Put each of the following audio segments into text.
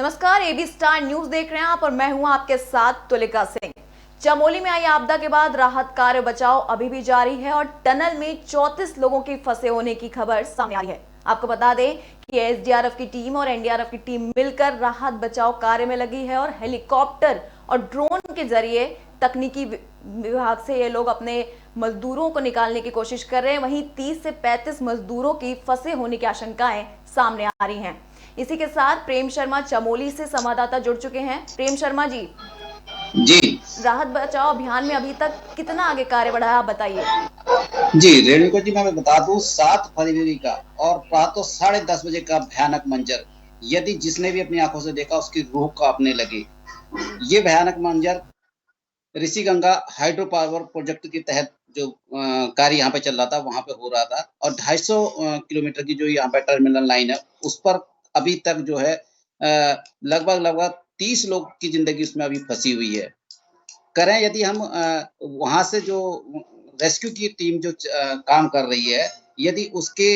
नमस्कार, AB star news देख रहे हैं आप और मैं हूं आपके साथ तुलिका सिंह। चमोली में आई आपदा के बाद राहत कार्य बचाव अभी भी जारी है और टनल में 34 लोगों के फंसे होने की खबर सामने आई है। आपको बता दें कि एसडीआरएफ की टीम और एनडीआरएफ की टीम मिलकर राहत बचाव कार्य में लगी है और हेलीकॉप्टर और ड्रोन के जरिए तकनीकी विभाग से ये लोग अपने मजदूरों को निकालने की कोशिश कर रहे हैं। वहीं 30 से 35 मजदूरों की फंसे होने की आशंकाएं सामने आ रही हैं। इसी के साथ प्रेम शर्मा चमोली से संवाददाता जुड़ चुके हैं। प्रेम शर्मा जी, राहत बचाव अभियान में अभी तक कितना आगे कार्य बढ़ा है, आप बताइए। जी रेणुका जी, मैं बता दूं 7 फरवरी का और प्रातः 10:30 बजे का भयानक मंजर यदि जिसने भी अपनी आंखों से देखा उसकी रूह कांपने लगी। ये भयानक मंजर ऋषिगंगा हाइड्रो पावर प्रोजेक्ट के तहत जो कार्य यहाँ पे चल रहा था वहां पे हो रहा था और 250 किलोमीटर की जो यहाँ पे टर्मिनल लाइन है उस पर अभी तक जो है लगभग 30 लोग की जिंदगी उसमें अभी फंसी हुई है। करें यदि हम वहां से जो रेस्क्यू की टीम जो काम कर रही है यदि उसके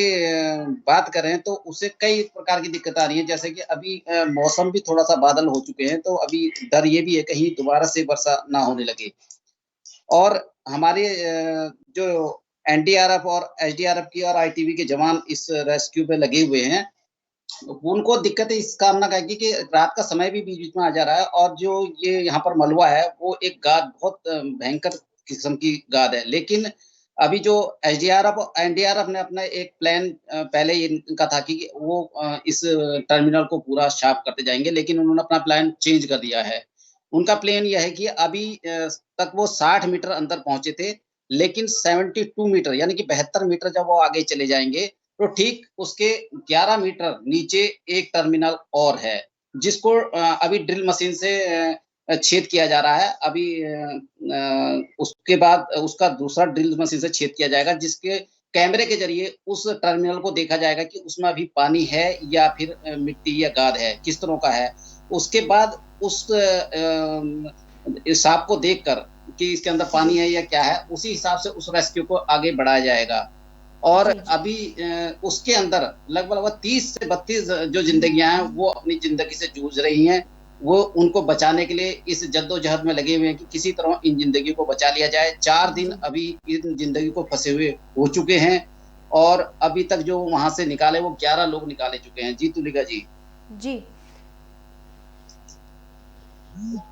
बात करें तो उससे कई प्रकार की दिक्कत आ रही है, जैसे कि अभी मौसम भी थोड़ा सा बादल हो चुके हैं तो अभी डर ये भी है कहीं दोबारा से वर्षा ना होने लगे। और हमारे जो एनडीआरएफ और एसडीआरएफ की और आईटीबी के जवान इस रेस्क्यू पे लगे हुए हैं, उनको दिक्कत है इस कामना का कि रात का समय भी बीच बीच में आ जा रहा है और जो ये यहाँ पर मलबा है वो एक गाद बहुत भयंकर किस्म की गाद है। लेकिन अभी जो एसडीआरएफ और एनडीआरएफ ने अपना एक प्लान पहले इनका था कि वो इस टर्मिनल को पूरा साफ करते जाएंगे, लेकिन उन्होंने अपना प्लान चेंज कर दिया है। उनका प्लान यह है कि अभी तक वो 60 मीटर अंदर पहुंचे थे, लेकिन 72 मीटर यानी कि 72 मीटर जब वो आगे चले जाएंगे तो ठीक उसके 11 मीटर नीचे एक टर्मिनल और है जिसको अभी ड्रिल मशीन से छेद किया जा रहा है। अभी उसके बाद उसका दूसरा ड्रिल मशीन से छेद किया जाएगा जिसके कैमरे के जरिए उस टर्मिनल को देखा जाएगा कि उसमें अभी पानी है या फिर मिट्टी या गाद है, किस तरह का है। उसके बाद उस हिसाब को देखकर कि इसके अंदर पानी है या क्या है, उसी हिसाब से उस रेस्क्यू को आगे बढ़ाया जाएगा। और अभी उसके अंदर लगभग 30 से 32 जो जिंदगियां हैं वो अपनी जिंदगी से जूझ रही हैं। वो उनको बचाने के लिए इस जद्दोजहद में लगे हुए हैं कि किसी तरह इन जिंदगी को बचा लिया जाए। 4 दिन अभी इन जिंदगी को फंसे हुए हो चुके हैं और अभी तक जो वहां से निकाले वो 11 लोग निकाले चुके हैं। जी तुलिका जी। जी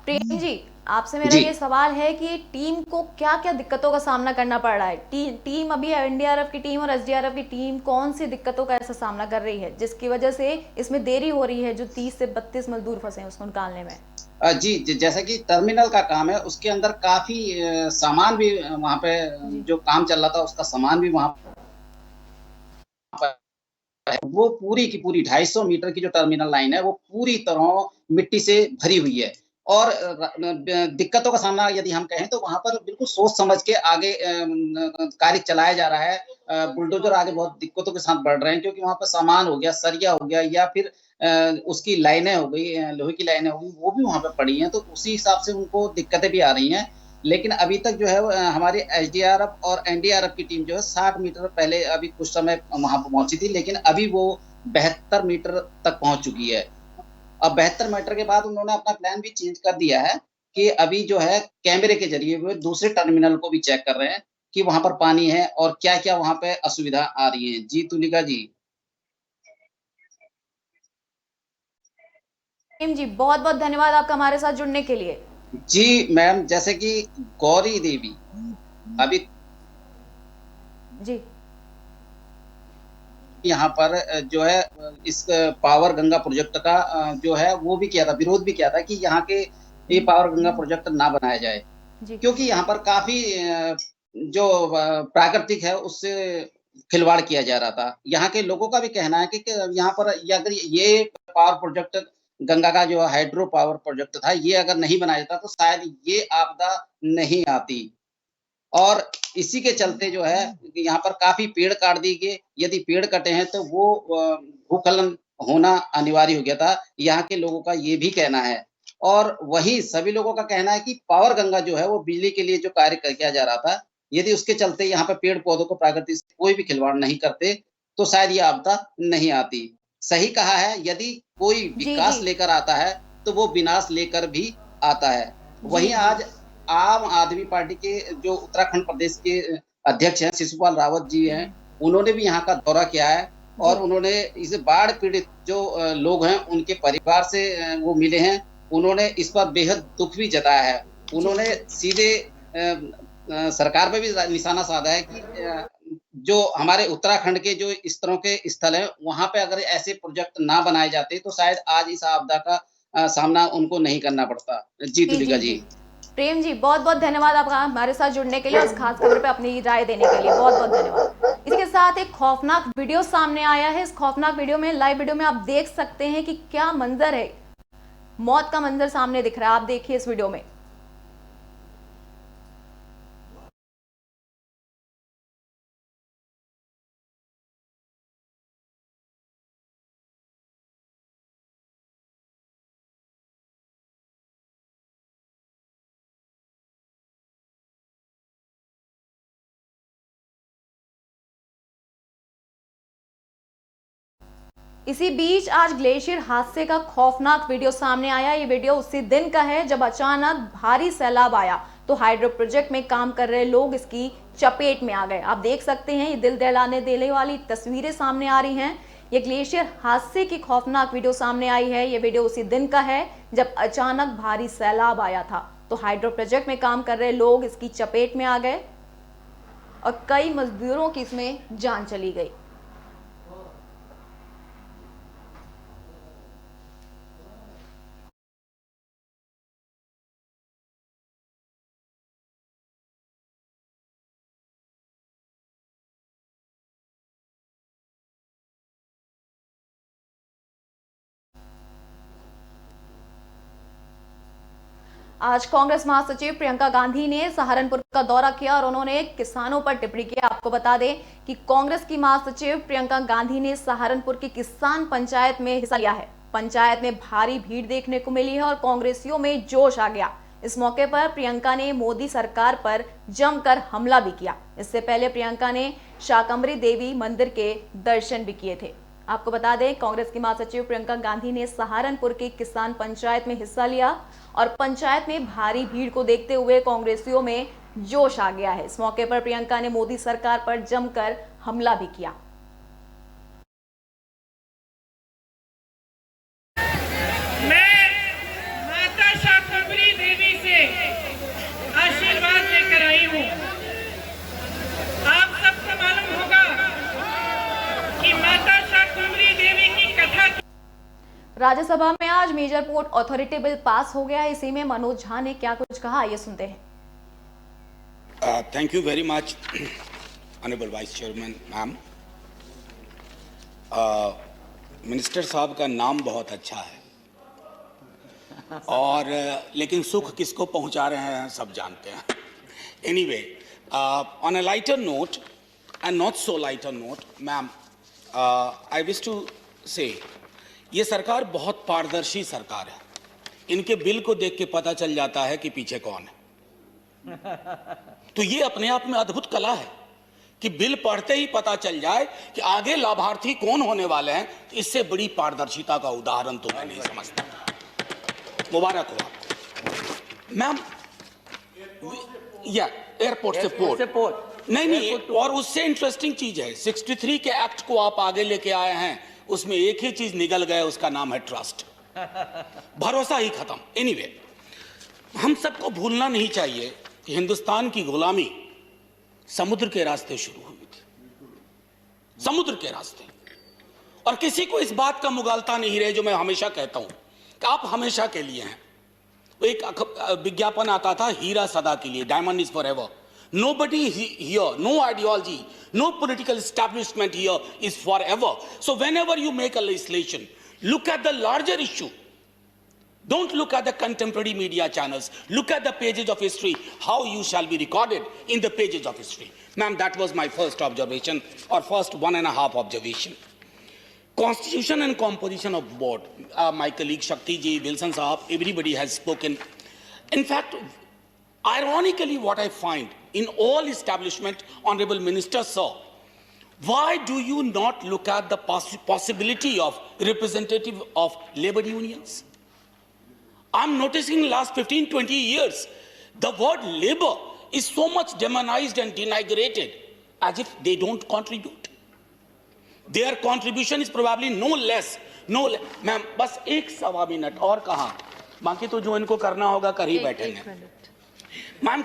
प्रेम जी, आपसे मेरा ये सवाल है कि टीम को क्या क्या दिक्कतों का सामना करना पड़ रहा है। टीम अभी एनडीआरएफ की टीम और एसडीआरएफ की टीम कौन सी दिक्कतों का ऐसा सामना कर रही है जिसकी वजह से इसमें देरी हो रही है, जो 30 से 32 मजदूर फंसे हैं उसको निकालने में? जी जैसा कि टर्मिनल का काम है उसके अंदर काफी सामान भी वहां पे जो काम चल रहा था उसका सामान भी वहां वो पूरी की पूरी 250 मीटर की जो टर्मिनल लाइन है वो पूरी तरह मिट्टी से भरी हुई है। और दिक्कतों का सामना यदि हम कहें तो वहां पर बिल्कुल सोच समझ के आगे कार्य चलाया जा रहा है। बुलडोजर आगे बहुत दिक्कतों के साथ बढ़ रहे हैं क्योंकि वहां पर सामान हो गया, सरिया हो गया या फिर उसकी लाइनें हो गई, लोहे की लाइनें हो गई, वो भी वहां पर पड़ी हैं, तो उसी हिसाब से उनको दिक्कतें भी आ रही हैं। लेकिन अभी तक जो है हमारी एसडीआरएफ और एनडीआरएफ की टीम जो है 60 मीटर पहले अभी कुछ समय वहां पर पहुंची थी, लेकिन अभी वो 72 मीटर तक पहुंच चुकी है। अब 72 मीटर के बाद उन्होंने अपना प्लान भी चेंज कर दिया है कि अभी जो है कैमरे के जरिए वो दूसरे टर्मिनल को भी चेक कर रहे हैं कि वहां पर पानी है और क्या क्या वहां पे असुविधा आ रही है। जी तुलिका जी। जी बहुत बहुत धन्यवाद आपका हमारे साथ जुड़ने के लिए। जी मैम, जैसे कि गौरी देवी अभी जी यहाँ पर जो है इस पावर गंगा प्रोजेक्ट का जो है वो भी किया था, विरोध भी किया था कि यहाँ के ये पावर गंगा प्रोजेक्ट ना बनाया जाए क्योंकि यहाँ पर काफी जो प्राकृतिक है उससे खिलवाड़ किया जा रहा था। यहाँ के लोगों का भी कहना है कि यहाँ पर अगर ये पावर प्रोजेक्ट गंगा का जो हाइड्रो पावर प्रोजेक्ट था ये अगर नहीं बनाया जाता तो शायद ये आपदा नहीं आती। और इसी के चलते जो है यहाँ पर काफी पेड़ काट दिए गए। यदि पेड़ कटे हैं तो वो भूस्खलन होना अनिवार्य हो गया था, यहाँ के लोगों का ये भी कहना है। और वही सभी लोगों का कहना है कि पावर गंगा जो है वो बिजली के लिए जो कार्य किया जा रहा था, यदि उसके चलते यहाँ पे पेड़ पौधों को प्रकृति से कोई भी खिलवाड़ नहीं करते तो शायद ये आपदा नहीं आती। सही कहा है, यदि कोई जी विकास जी लेकर आता है तो वो विनाश लेकर भी आता है। जी वहीं जी आज आम आदमी पार्टी के जो उत्तराखंड प्रदेश के अध्यक्ष हैं शिशुपाल रावत जी हैं, उन्होंने भी यहाँ का दौरा किया है जी और उन्होंने इस बाढ़ पीड़ित जो लोग हैं उनके परिवार से वो मिले हैं। उन्होंने इस पर बेहद दुख भी जताया है। जी उन्होंने जी सीधे सरकार पे भी निशाना साधा है कि जो हमारे उत्तराखंड के जो इस तरह के स्थल हैं, वहाँ पे अगर ऐसे प्रोजेक्ट ना बनाए जाते तो शायद आज इस आपदा का सामना उनको नहीं करना पड़ता। जी जी तुलिका जी जी जी। प्रेम जी, बहुत बहुत धन्यवाद आपका हमारे साथ जुड़ने के लिए और इस खास खबर पे अपनी राय देने के लिए बहुत बहुत धन्यवाद। इसी के साथ एक खौफनाक वीडियो सामने आया है। इस खौफनाक वीडियो में, लाइव वीडियो में आप देख सकते हैं कि क्या मंजर है। मौत का मंजर सामने दिख रहा है, आप देखिए इस वीडियो में। इसी बीच आज ग्लेशियर हादसे का खौफनाक वीडियो सामने आया। ये वीडियो उसी दिन का है जब अचानक भारी सैलाब आया तो हाइड्रो प्रोजेक्ट में काम कर रहे लोग इसकी चपेट में आ गए। आप देख सकते हैं, ये दिल दहलाने देने वाली तस्वीरें सामने आ रही हैं। ये ग्लेशियर हादसे की खौफनाक वीडियो सामने आई है। ये वीडियो उसी दिन का है जब अचानक भारी सैलाब आया था तो हाइड्रो प्रोजेक्ट में काम कर रहे लोग इसकी चपेट में आ गए और कई मजदूरों की इसमें जान चली गई। आज कांग्रेस महासचिव प्रियंका गांधी ने सहारनपुर का दौरा किया और उन्होंने किसानों पर टिप्पणी की। आपको बता दें कि कांग्रेस की महासचिव प्रियंका गांधी ने सहारनपुर की किसान पंचायत में हिस्सा लिया है। पंचायत में भारी भीड़ देखने को मिली है और कांग्रेसियों में जोश आ गया। इस मौके पर प्रियंका ने मोदी सरकार पर जमकर हमला भी किया। इससे पहले प्रियंका ने शाकंभरी देवी मंदिर के दर्शन भी किए थे। आपको बता दें, कांग्रेस की महासचिव प्रियंका गांधी ने सहारनपुर की किसान पंचायत में हिस्सा लिया और पंचायत में भारी भीड़ को देखते हुए कांग्रेसियों में जोश आ गया है। इस मौके पर प्रियंका ने मोदी सरकार पर जमकर हमला भी किया। मैं माता शाकंभरी देवी से आशीर्वाद लेकर आई हूँ। आप सबको मालूम होगा कि माता शाकंभरी देवी की कथा। राज्यसभा में आज major port authority bill pass हो गया है। इसी में मनोज झा ने क्या कुछ कहा, ये सुनते हैं। Thank you very much honourable vice chairman ma'am. Minister साहब का नाम बहुत अच्छा है और लेकिन सुख किसको पहुंचा रहे हैं सब जानते हैं। Anyway, on a lighter note and not so lighter note ma'am, I wish to say ये सरकार बहुत पारदर्शी सरकार है। इनके बिल को देख के पता चल जाता है कि पीछे कौन है। तो ये अपने आप में अद्भुत कला है कि बिल पढ़ते ही पता चल जाए कि आगे लाभार्थी कौन होने वाले हैं। तो इससे बड़ी पारदर्शिता का उदाहरण तो मैं नहीं समझता। मुबारक हो आपको मैम। या एयरपोर्ट से पोर्ट नहीं, और उससे इंटरेस्टिंग चीज है 63 के एक्ट को आप आगे लेके आए हैं। उसमें एक ही चीज निकल गया, उसका नाम है ट्रस्ट। भरोसा ही खत्म। एनीवे, हम सबको भूलना नहीं चाहिए कि हिंदुस्तान की गुलामी समुद्र के रास्ते शुरू हुई थी, समुद्र के रास्ते। और किसी को इस बात का मुगालता नहीं रहे जो मैं हमेशा कहता हूं कि आप हमेशा के लिए हैं। एक विज्ञापन आता था हीरा सदा के लिए, diamond is for ever. Nobody here, no ideology, no political establishment here is forever. So whenever you make a legislation, look at the larger issue. Don't look at the contemporary media channels. Look at the pages of history, how you shall be recorded in the pages of history. Ma'am, that was my first observation, or first 1.5 observation. Constitution and composition of board. My colleague Shakti ji, Wilson Saab, everybody has spoken. In fact, ironically, what I find in all establishment, Honorable Minister Sir, Why do you not look at the possibility of representative of labor unions? I'm noticing last 15-20 years, the word labor is so much demonized and denigrated as if they don't contribute. Their contribution is probably no less. Ma'am बस एक सवा minute और कहा, बाकी तो जो इनको करना होगा कर ही बैठेंगे. Ma'am,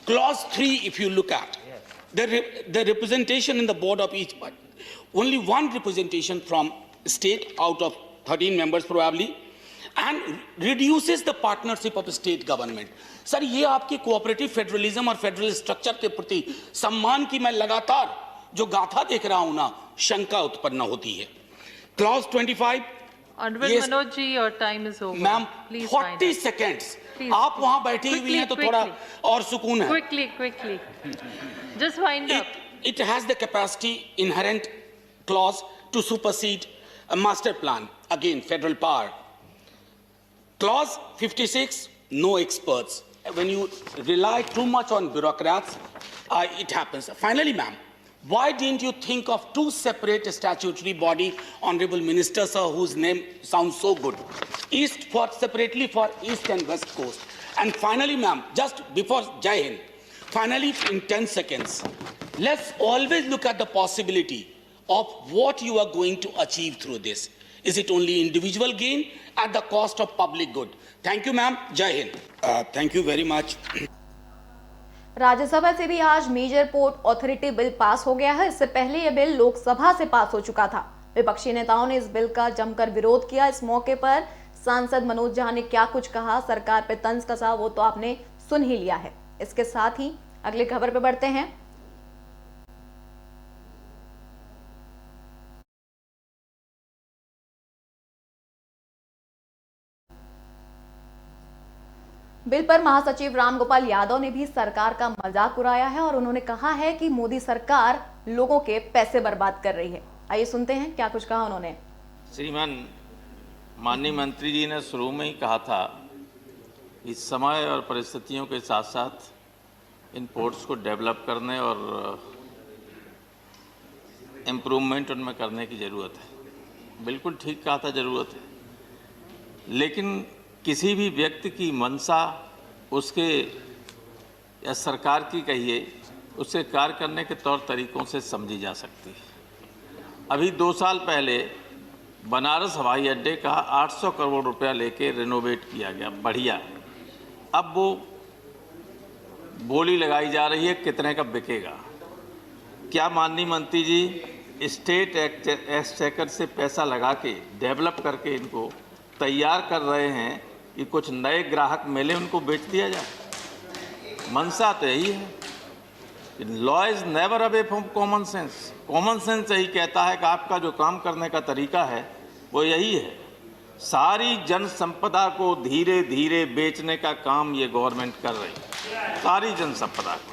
clause 3, if you look at the representation in the board of each party, only one representation from state out of 13 members probably, and reduces the partnership of the state government. Sir ये आपकी cooperative federalism और federal structure के प्रति सम्मान की मैं लगातार जो गाथा देख रहा हूं ना, शंका उत्पन्न होती है. Clause 25. Honorable Manoj ji, your time is over. Ma'am Please 40 seconds. Please. आप वहां बैठी हुई हैं तो थोड़ा और सुकून है. Quickly. Just wind up. It has the capacity, inherent clause to supersede a master plan. Again, federal power. Clause 56, no experts. When you rely too much on bureaucrats, it happens. Finally, ma'am, why didn't you think of two separate statutory body, honorable minister, sir, whose name sounds so good? Separately for East and West Coast. And finally, ma'am, just before Jai Hind, finally in 10 seconds, let's always look at the possibility of what you are going to achieve through this. Is it only individual gain at the cost of public good? Thank you, ma'am. Jai Hind. Thank you very much. Rajya Sabha से भी आज major port authority bill pass हो गया है. इससे पहले यह bill Lok Sabha से पास हो चुका था. विपक्षी नेताओं ने इस बिल का जमकर विरोध किया. इस मौके पर सांसद मनोज झा ने क्या कुछ कहा, सरकार पे तंज कसा, वो तो आपने सुन ही लिया है. इसके साथ ही अगली खबर पे बढ़ते हैं. बिल पर महासचिव रामगोपाल यादव ने भी सरकार का मजाक उड़ाया है और उन्होंने कहा है कि मोदी सरकार लोगों के पैसे बर्बाद कर रही है. आइए सुनते हैं क्या कुछ कहा उन्होंने. श्रीमान माननीय मंत्री जी ने शुरू में ही कहा था कि समय और परिस्थितियों के साथ साथ इन पोर्ट्स को डेवलप करने और इम्प्रूवमेंट उनमें करने की ज़रूरत है. बिल्कुल ठीक कहा था, ज़रूरत है. लेकिन किसी भी व्यक्ति की मंशा उसके या सरकार की कहिए उससे कार्य करने के तौर तरीकों से समझी जा सकती है. अभी 2 साल पहले बनारस हवाई अड्डे का 800 करोड़ रुपया लेके रिनोवेट किया गया, बढ़िया. अब वो बोली लगाई जा रही है कितने का बिकेगा. क्या माननीय मंत्री जी स्टेट एक्सचेकर से पैसा लगा के डेवलप करके इनको तैयार कर रहे हैं कि कुछ नए ग्राहक मिले उनको बेच दिया जाए? मंशा तो यही है. Law is never away from common sense. Common sense यही कहता है कि आपका जो काम करने का तरीका है वो यही है. सारी जन संपदा को धीरे धीरे बेचने का काम ये गवर्नमेंट कर रही है. सारी जन संपदा को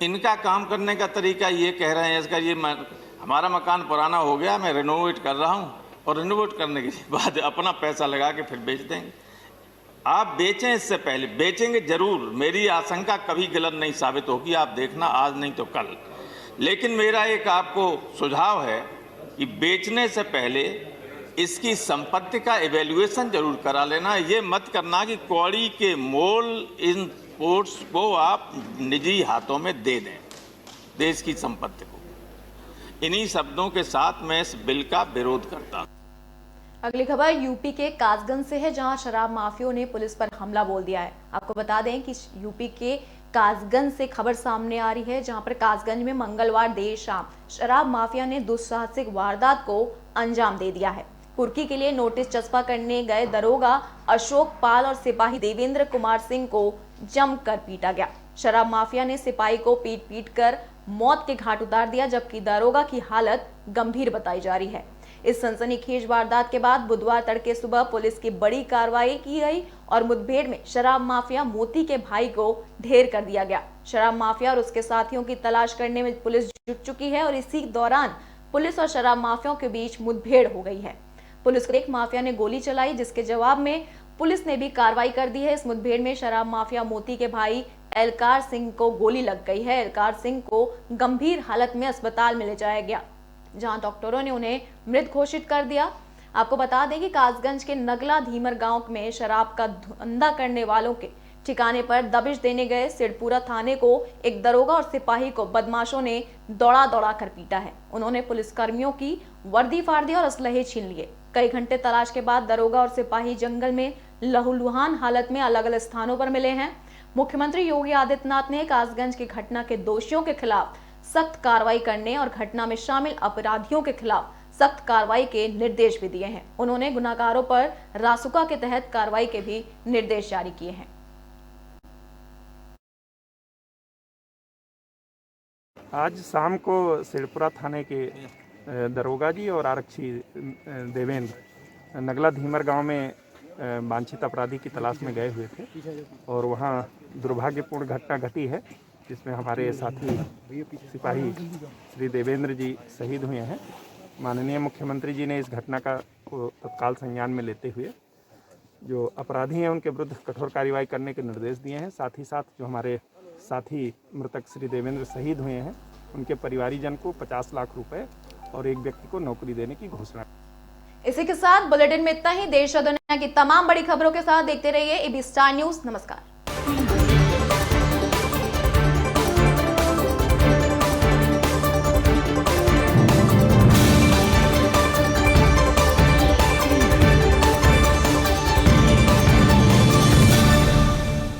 इनका काम करने का तरीका ये कह रहे हैं इसका ये हमारा मकान पुराना हो गया, मैं रिनोवेट कर रहा हूँ और रिनोवेट करने के बाद अपना पैसा लगा के फिर बेच देंगे. आप बेचें, इससे पहले बेचेंगे जरूर. मेरी आशंका कभी गलत नहीं साबित होगी, आप देखना आज नहीं तो कल. लेकिन मेरा एक आपको सुझाव है कि बेचने से पहले इसकी संपत्ति का इवैल्यूएशन जरूर करा लेना. ये मत करना कि कौड़ी के मोल इन पोर्ट्स को आप निजी हाथों में दे दें, देश की संपत्ति को. इन्हीं शब्दों के साथ मैं इस बिल का विरोध करता हूं. अगली खबर यूपी के कासगंज से है, जहां शराब माफियों ने पुलिस पर हमला बोल दिया है. आपको बता दें कि यूपी के कासगंज से खबर सामने आ रही है, जहां पर कासगंज में मंगलवार देर शाम शराब माफिया ने दुस्साहसिक वारदात को अंजाम दे दिया है. कुर्की के लिए नोटिस चस्पा करने गए दरोगा अशोक पाल और सिपाही देवेंद्र कुमार सिंह को जमकर पीटा गया. शराब माफिया ने सिपाही को पीट कर मौत के घाट उतार दिया, जबकि दरोगा की हालत गंभीर बताई जा रही है. इस सनसनीखेज वारदात के बाद बुधवार तड़के सुबह पुलिस की बड़ी कार्रवाई की गई और मुठभेड़ में शराब माफिया मोती के भाई को ढेर कर दिया गया. शराब माफिया और उसके साथियों की तलाश करने में पुलिस जुट चुकी है और इसी दौरान पुलिस और शराब माफियाओं के बीच मुठभेड़ हो गई है. पुलिस को एक माफिया ने गोली चलाई, जिसके जवाब में पुलिस ने भी कार्रवाई कर दी है। इस मुठभेड़ में शराब माफिया मोती के भाई एलकार सिंह को गोली लग गई है। एलकार सिंह को गंभीर हालत में अस्पताल में ले जाया गया, जहां डॉक्टरों ने उन्हें मृत घोषित कर दिया। आपको बता दें कि कासगंज के नगला धीमर गांव में शराब का धंधा करने वालों के ठिकाने पर दबिश देने गए सिरपुरा थाने को एक दरोगा और सिपाही को बदमाशों ने दौड़ा कर पीटा है। उन्होंने पुलिसकर्मियों की वर्दी फाड़ दी और असलहे छीन लिए। कई घंटे तलाश के बाद दरोगा और सिपाही जंगल में लहूलुहान हालत में अलग अलग स्थानों पर मिले हैं। मुख्यमंत्री योगी आदित्यनाथ ने कासगंज की घटना के दोषियों के खिलाफ सख्त कार्रवाई करने और घटना में शामिल अपराधियों के खिलाफ सख्त कार्रवाई के निर्देश भी दिए हैं। उन्होंने गुनाहगारों पर रासुका के तहत कार्रवाई के भी निर्देश जारी किए हैं। आज शाम को सिरपुरा थाने के दरोगा जी और आरक्षी देवेंद्र नगला धीमर गांव में वांछित अपराधी की तलाश में गए हुए थे और वहां दुर्भाग्यपूर्ण घटना घटी है, जिसमें हमारे साथी सिपाही श्री देवेंद्र जी शहीद हुए हैं। माननीय मुख्यमंत्री जी ने इस घटना का तत्काल संज्ञान में लेते हुए जो अपराधी हैं उनके विरुद्ध कठोर कार्रवाई करने के निर्देश दिए हैं। साथ ही साथ जो हमारे साथी मृतक श्री देवेंद्र शहीद हुए हैं उनके परिवारीजन को 50 लाख रुपए और एक व्यक्ति को नौकरी देने की घोषणा। इसी के साथ बुलेटिन में इतना ही। देश और दुनिया की तमाम बड़ी खबरों के साथ देखते रहिए एबी स्टार न्यूज। नमस्कार।